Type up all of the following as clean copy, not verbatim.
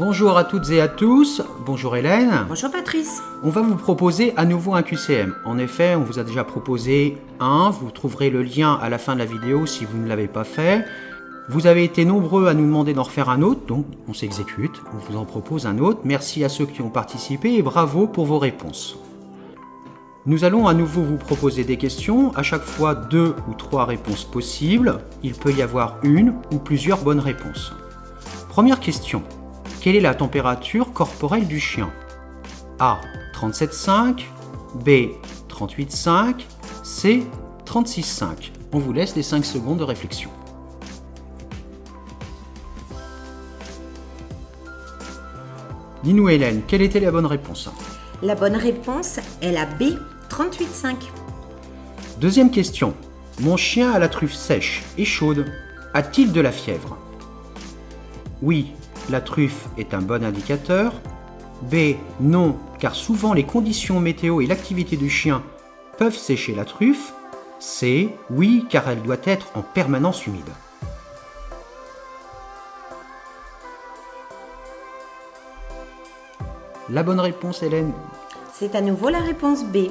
Bonjour à toutes et à tous, bonjour Hélène. Bonjour Patrice. On va vous proposer à nouveau un QCM. En effet, on vous a déjà proposé un, vous trouverez le lien à la fin de la vidéo si vous ne l'avez pas fait. Vous avez été nombreux à nous demander d'en refaire un autre, donc on s'exécute, on vous en propose un autre. Merci à ceux qui ont participé et bravo pour vos réponses. Nous allons à nouveau vous proposer des questions, à chaque fois 2 ou 3 réponses possibles. Il peut y avoir une ou plusieurs bonnes réponses. Première question. Quelle est la température corporelle du chien? A. 37,5, B. 38,5, C. 36,5. On vous laisse les 5 secondes de réflexion. Dis-nous Hélène, quelle était la bonne réponse? La bonne réponse est la B, 38,5. Deuxième question. Mon chien a la truffe sèche et chaude. A-t-il de la fièvre? Oui, la truffe est un bon indicateur. B, non, car souvent les conditions météo et l'activité du chien peuvent sécher la truffe. C, oui, car elle doit être en permanence humide. La bonne réponse, Hélène? C'est à nouveau la réponse B.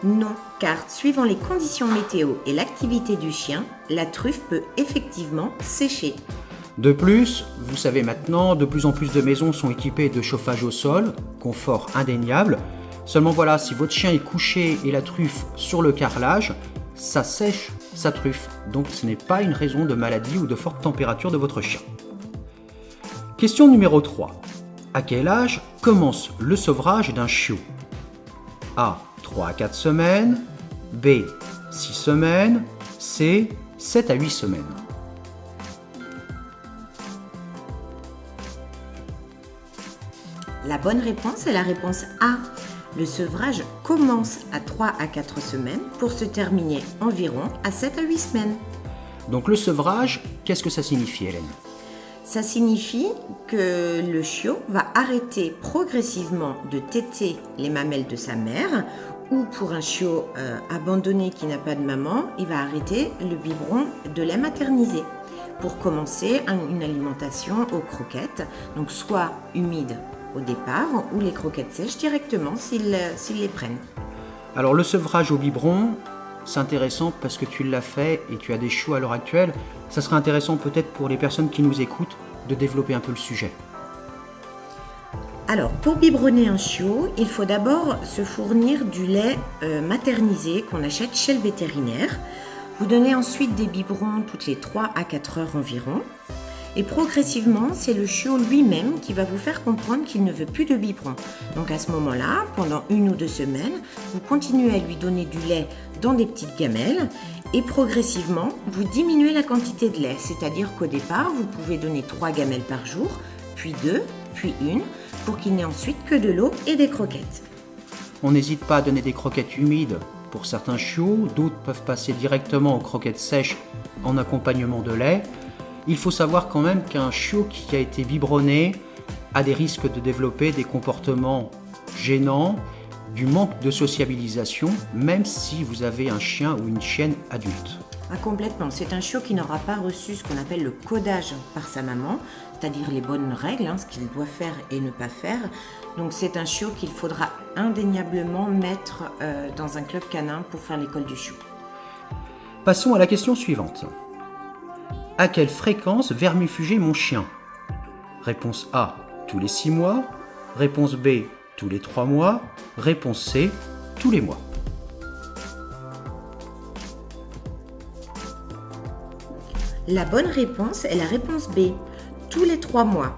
Non, car suivant les conditions météo et l'activité du chien, la truffe peut effectivement sécher. De plus, vous savez maintenant, de plus en plus de maisons sont équipées de chauffage au sol, confort indéniable. Seulement voilà, si votre chien est couché et la truffe sur le carrelage, ça sèche sa truffe. Donc ce n'est pas une raison de maladie ou de forte température de votre chien. Question numéro 3. À quel âge commence le sevrage d'un chiot? A. 3 à 4 semaines, B. 6 semaines, C. 7 à 8 semaines. La bonne réponse est la réponse A. Le sevrage commence à 3 à 4 semaines pour se terminer environ à 7 à 8 semaines. Donc le sevrage, qu'est-ce que ça signifie, Hélène? Ça signifie que le chiot va arrêter progressivement de téter les mamelles de sa mère, ou pour un chiot abandonné qui n'a pas de maman, il va arrêter le biberon de lait maternisé pour commencer une alimentation aux croquettes, donc soit humide au départ ou les croquettes sèches directement s'ils les prennent. Alors le sevrage au biberon, c'est intéressant parce que tu l'as fait et tu as des chiots à l'heure actuelle. Ça serait intéressant peut-être pour les personnes qui nous écoutent de développer un peu le sujet. Alors pour biberonner un chiot, il faut d'abord se fournir du lait maternisé qu'on achète chez le vétérinaire. Vous donnez ensuite des biberons toutes les 3 à 4 heures environ. Et progressivement, c'est le chiot lui-même qui va vous faire comprendre qu'il ne veut plus de biberon. Donc à ce moment-là, pendant 1 ou 2 semaines, vous continuez à lui donner du lait dans des petites gamelles et progressivement, vous diminuez la quantité de lait. C'est-à-dire qu'au départ, vous pouvez donner 3 gamelles par jour, puis 2, puis 1, pour qu'il n'ait ensuite que de l'eau et des croquettes. On n'hésite pas à donner des croquettes humides pour certains chiots, d'autres peuvent passer directement aux croquettes sèches en accompagnement de lait. Il faut savoir quand même qu'un chiot qui a été biberonné a des risques de développer des comportements gênants, du manque de sociabilisation, même si vous avez un chien ou une chienne adulte. Ah, complètement. C'est un chiot qui n'aura pas reçu ce qu'on appelle le codage par sa maman, c'est-à-dire les bonnes règles, ce qu'il doit faire et ne pas faire. Donc c'est un chiot qu'il faudra indéniablement mettre dans un club canin pour faire l'école du chiot. Passons à la question suivante. À quelle fréquence vermifuger mon chien? Réponse A, tous les 6 mois. Réponse B, tous les 3 mois. Réponse C, tous les mois. La bonne réponse est la réponse B, tous les 3 mois.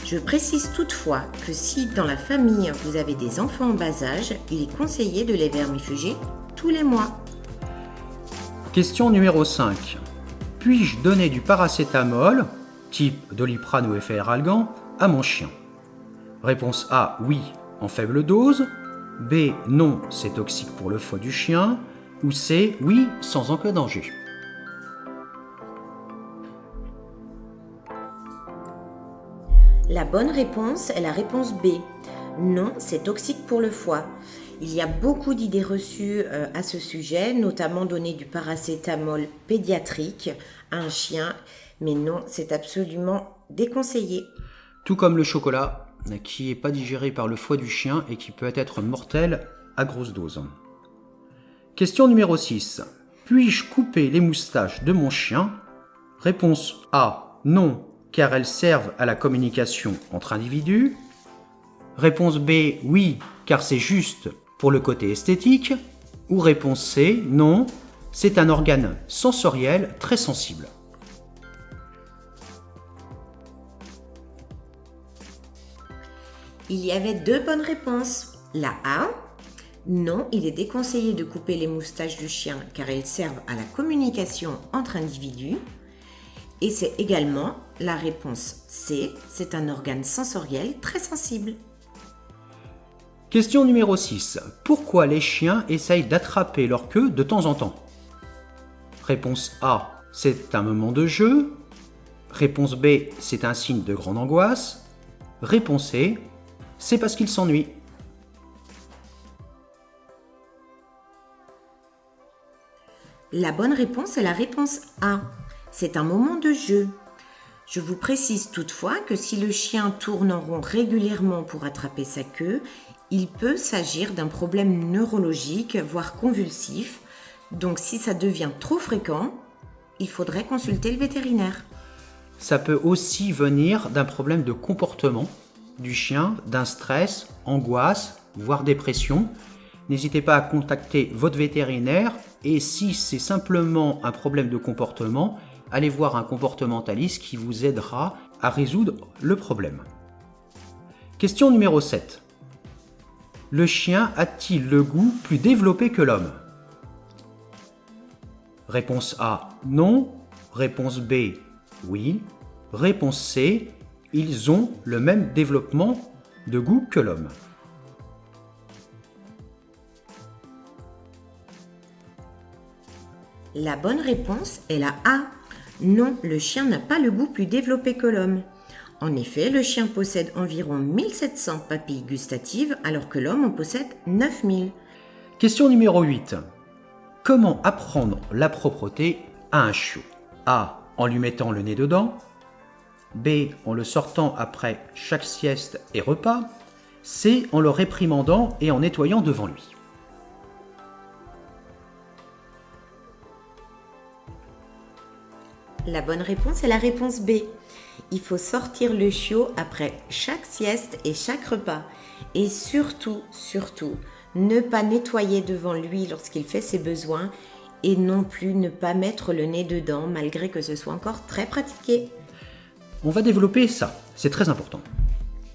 Je précise toutefois que si dans la famille vous avez des enfants en bas âge, il est conseillé de les vermifuger tous les mois. Question numéro 5. Puis-je donner du paracétamol, type Doliprane ou Efferalgan, à mon chien? Réponse A, oui, en faible dose. B, non, c'est toxique pour le foie du chien. Ou C, oui, sans aucun danger. La bonne réponse est la réponse B. Non, c'est toxique pour le foie. Il y a beaucoup d'idées reçues à ce sujet, notamment donner du paracétamol pédiatrique à un chien, mais non, c'est absolument déconseillé. Tout comme le chocolat, qui n'est pas digéré par le foie du chien et qui peut être mortel à grosse dose. Question numéro 6. Puis-je couper les moustaches de mon chien? Réponse A. Non, car elles servent à la communication entre individus. Réponse B. Oui, car c'est juste pour le côté esthétique. Ou réponse C. Non, c'est un organe sensoriel très sensible. Il y avait 2 bonnes réponses. La A, non, il est déconseillé de couper les moustaches du chien car elles servent à la communication entre individus. Et c'est également la réponse C, c'est un organe sensoriel très sensible. Question numéro 6. Pourquoi les chiens essayent d'attraper leur queue de temps en temps? Réponse A, c'est un moment de jeu. Réponse B, c'est un signe de grande angoisse. Réponse C, c'est parce qu'ils s'ennuient. La bonne réponse est la réponse A. C'est un moment de jeu. Je vous précise toutefois que si le chien tourne en rond régulièrement pour attraper sa queue, il peut s'agir d'un problème neurologique, voire convulsif. Donc si ça devient trop fréquent, il faudrait consulter le vétérinaire. Ça peut aussi venir d'un problème de comportement du chien, d'un stress, angoisse, voire dépression. N'hésitez pas à contacter votre vétérinaire et si c'est simplement un problème de comportement, allez voir un comportementaliste qui vous aidera à résoudre le problème. Question numéro 7. Le chien a-t-il le goût plus développé que l'homme? Réponse A, non. Réponse B, oui. Réponse C, ils ont le même développement de goût que l'homme. La bonne réponse est la A. Non, le chien n'a pas le goût plus développé que l'homme. En effet, le chien possède environ 1700 papilles gustatives alors que l'homme en possède 9000. Question numéro 8. Comment apprendre la propreté à un chiot? A. En lui mettant le nez dedans. B. En le sortant après chaque sieste et repas. C. En le réprimandant et en nettoyant devant lui. La bonne réponse est la réponse B. Il faut sortir le chiot après chaque sieste et chaque repas. Et surtout, ne pas nettoyer devant lui lorsqu'il fait ses besoins et non plus ne pas mettre le nez dedans malgré que ce soit encore très pratiqué. On va développer ça, c'est très important.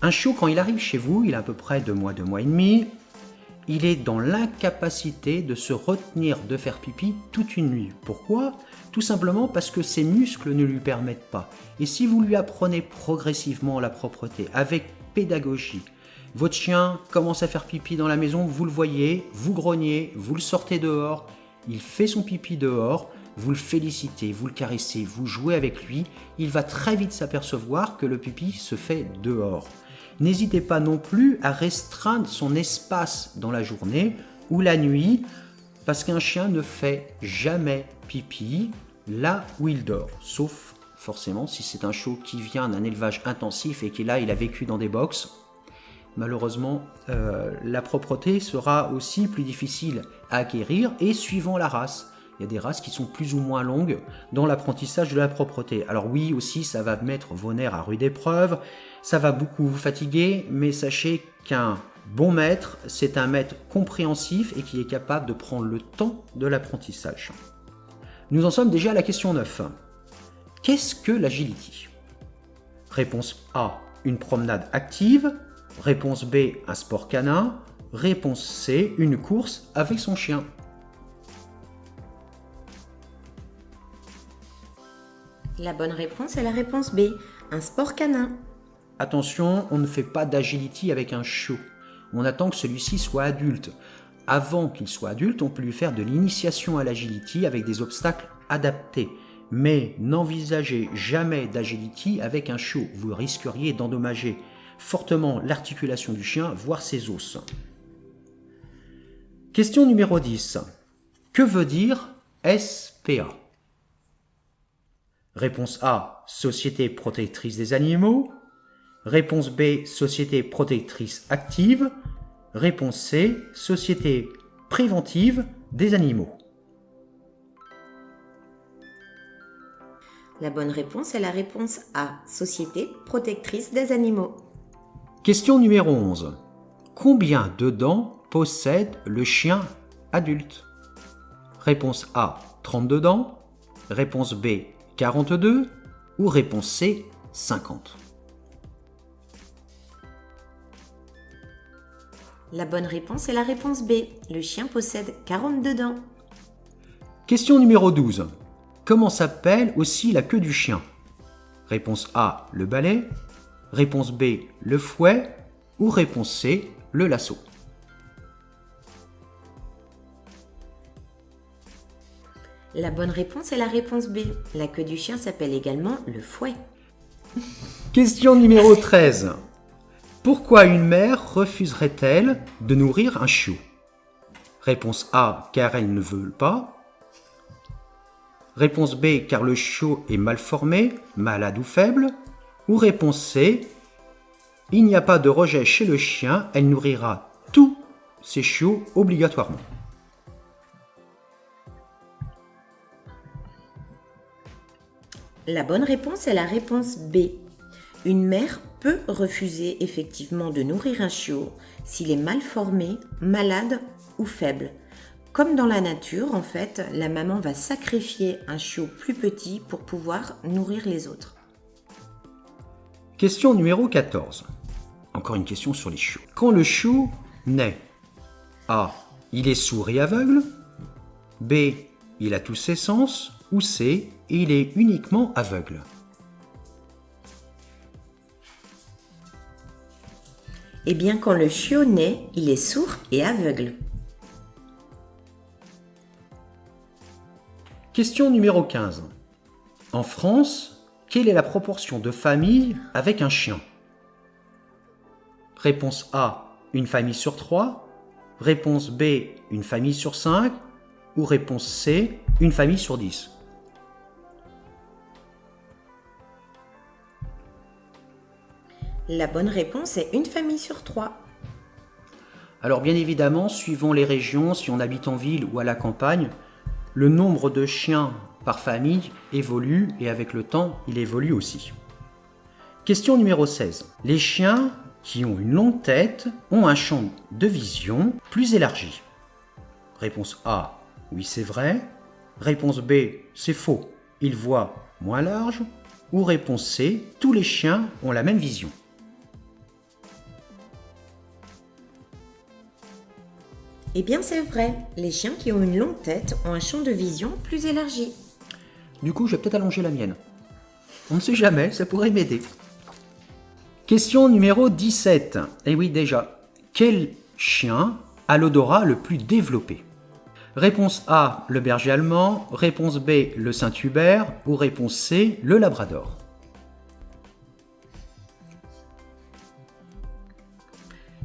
Un chiot, quand il arrive chez vous, il a à peu près 2 mois, 2 mois et demi. Il est dans l'incapacité de se retenir de faire pipi toute une nuit. Pourquoi? Tout simplement parce que ses muscles ne lui permettent pas. Et si vous lui apprenez progressivement la propreté, avec pédagogie, votre chien commence à faire pipi dans la maison, vous le voyez, vous grognez, vous le sortez dehors, il fait son pipi dehors, vous le félicitez, vous le caressez, vous jouez avec lui, il va très vite s'apercevoir que le pipi se fait dehors. N'hésitez pas non plus à restreindre son espace dans la journée ou la nuit, parce qu'un chien ne fait jamais pipi là où il dort, sauf forcément si c'est un chiot qui vient d'un élevage intensif et qui là il a vécu dans des box. Malheureusement, la propreté sera aussi plus difficile à acquérir et suivant la race. Il y a des races qui sont plus ou moins longues dans l'apprentissage de la propreté. Alors oui, aussi, ça va mettre vos nerfs à rude épreuve, ça va beaucoup vous fatiguer, mais sachez qu'un bon maître, c'est un maître compréhensif et qui est capable de prendre le temps de l'apprentissage. Nous en sommes déjà à la question 9. Qu'est-ce que l'agility? Réponse A, une promenade active. Réponse B, un sport canin. Réponse C, une course avec son chien. La bonne réponse est la réponse B, un sport canin. Attention, on ne fait pas d'agility avec un chiot. On attend que celui-ci soit adulte. Avant qu'il soit adulte, on peut lui faire de l'initiation à l'agility avec des obstacles adaptés. Mais n'envisagez jamais d'agility avec un chiot. Vous risqueriez d'endommager fortement l'articulation du chien, voire ses os. Question numéro 10. Que veut dire SPA? Réponse A, Société protectrice des animaux. Réponse B, société protectrice active. Réponse C, société préventive des animaux. La bonne réponse est la réponse A, société protectrice des animaux. Question numéro 11. Combien de dents possède le chien adulte? Réponse A, 32 dents. Réponse B, 42. Ou réponse C, 50. La bonne réponse est la réponse B. Le chien possède 42 dents. Question numéro 12. Comment s'appelle aussi la queue du chien? Réponse A, le balai. Réponse B, le fouet. Ou réponse C, le lasso. La bonne réponse est la réponse B. La queue du chien s'appelle également le fouet. Question numéro 13. Pourquoi une mère refuserait-elle de nourrir un chiot? Réponse A, car elle ne veut pas. Réponse B, car le chiot est mal formé, malade ou faible. Ou réponse C, il n'y a pas de rejet chez le chien, elle nourrira tous ses chiots obligatoirement. La bonne réponse est la réponse B. Une mère peut refuser effectivement de nourrir un chiot s'il est mal formé, malade ou faible. Comme dans la nature, en fait, la maman va sacrifier un chiot plus petit pour pouvoir nourrir les autres. Question numéro 14. Encore une question sur les chiots. Quand le chiot naît, A, il est sourd et aveugle. B, il a tous ses sens. Ou C, il est uniquement aveugle. Eh bien, quand le chiot naît, il est sourd et aveugle. Question numéro 15. En France, quelle est la proportion de familles avec un chien? Réponse A, une famille sur 3. Réponse B, une famille sur 5. Ou réponse C, une famille sur 10. La bonne réponse est une famille sur 3. Alors bien évidemment, suivant les régions, si on habite en ville ou à la campagne, le nombre de chiens par famille évolue et avec le temps, il évolue aussi. Question numéro 16. Les chiens qui ont une longue tête ont un champ de vision plus élargi. Réponse A, oui c'est vrai. Réponse B, c'est faux, ils voient moins large. Ou réponse C, tous les chiens ont la même vision. Eh bien, c'est vrai, les chiens qui ont une longue tête ont un champ de vision plus élargi. Du coup, je vais peut-être allonger la mienne. On ne sait jamais, ça pourrait m'aider. Question numéro 17. Eh oui, déjà. Quel chien a l'odorat le plus développé? Réponse A, le berger allemand. Réponse B, le Saint-Hubert. Ou réponse C, le Labrador.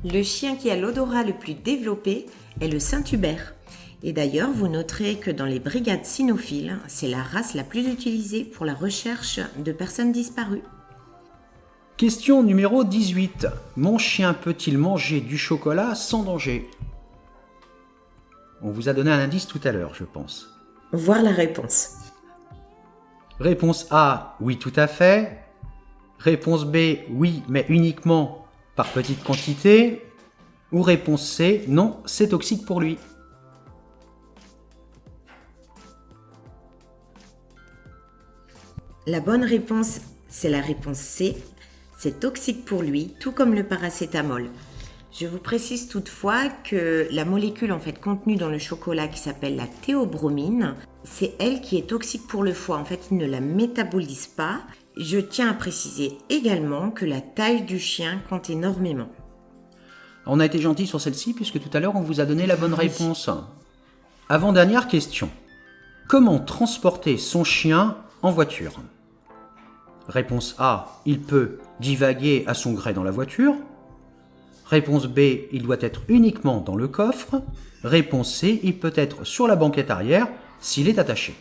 Le chien qui a l'odorat le plus développé est le Saint-Hubert. Et d'ailleurs, vous noterez que dans les brigades cynophiles, c'est la race la plus utilisée pour la recherche de personnes disparues. Question numéro 18. Mon chien peut-il manger du chocolat sans danger? On vous a donné un indice tout à l'heure, je pense. Voir la réponse. Réponse A, oui tout à fait. Réponse B, oui mais uniquement par petite quantité. Ou réponse C, non, c'est toxique pour lui. La bonne réponse, c'est la réponse C. C'est toxique pour lui, tout comme le paracétamol. Je vous précise toutefois que la molécule en fait contenue dans le chocolat qui s'appelle la théobromine, c'est elle qui est toxique pour le foie. En fait, il ne la métabolise pas. Je tiens à préciser également que la taille du chien compte énormément. On a été gentil sur celle-ci puisque tout à l'heure on vous a donné la bonne réponse. Avant-dernière question. Comment transporter son chien en voiture? Réponse A, il peut divaguer à son gré dans la voiture. Réponse B, il doit être uniquement dans le coffre. Réponse C, il peut être sur la banquette arrière s'il est attaché.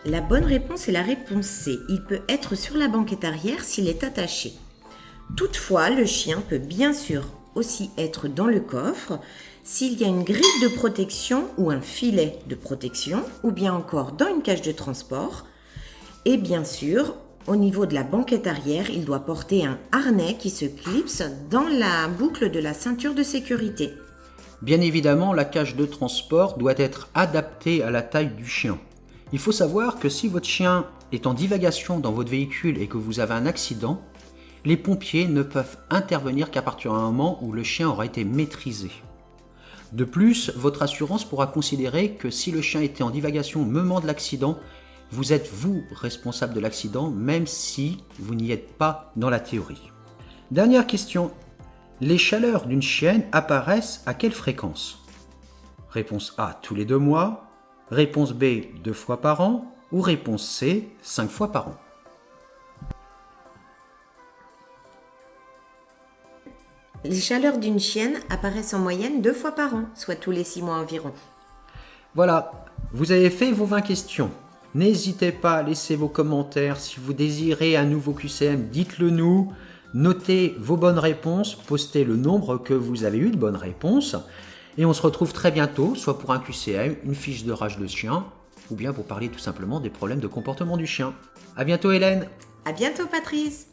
La bonne réponse est la réponse C. Il peut être sur la banquette arrière s'il est attaché. Toutefois, le chien peut bien sûr aussi être dans le coffre s'il y a une grille de protection ou un filet de protection, ou bien encore dans une cage de transport. Et bien sûr, au niveau de la banquette arrière, il doit porter un harnais qui se clipse dans la boucle de la ceinture de sécurité. Bien évidemment, la cage de transport doit être adaptée à la taille du chien. Il faut savoir que si votre chien est en divagation dans votre véhicule et que vous avez un accident, les pompiers ne peuvent intervenir qu'à partir d'un moment où le chien aura été maîtrisé. De plus, votre assurance pourra considérer que si le chien était en divagation au moment de l'accident, vous êtes vous responsable de l'accident, même si vous n'y êtes pas dans la théorie. Dernière question. Les chaleurs d'une chienne apparaissent à quelle fréquence? Réponse A, tous les 2 mois. Réponse B, 2 fois par an. Ou réponse C, 5 fois par an. Les chaleurs d'une chienne apparaissent en moyenne 2 fois par an, soit tous les 6 mois environ. Voilà, vous avez fait vos 20 questions. N'hésitez pas à laisser vos commentaires. Si vous désirez un nouveau QCM, dites-le nous. Notez vos bonnes réponses, postez le nombre que vous avez eu de bonnes réponses. Et on se retrouve très bientôt, soit pour un QCM, une fiche de rage de chien, ou bien pour parler tout simplement des problèmes de comportement du chien. À bientôt Hélène. À bientôt Patrice.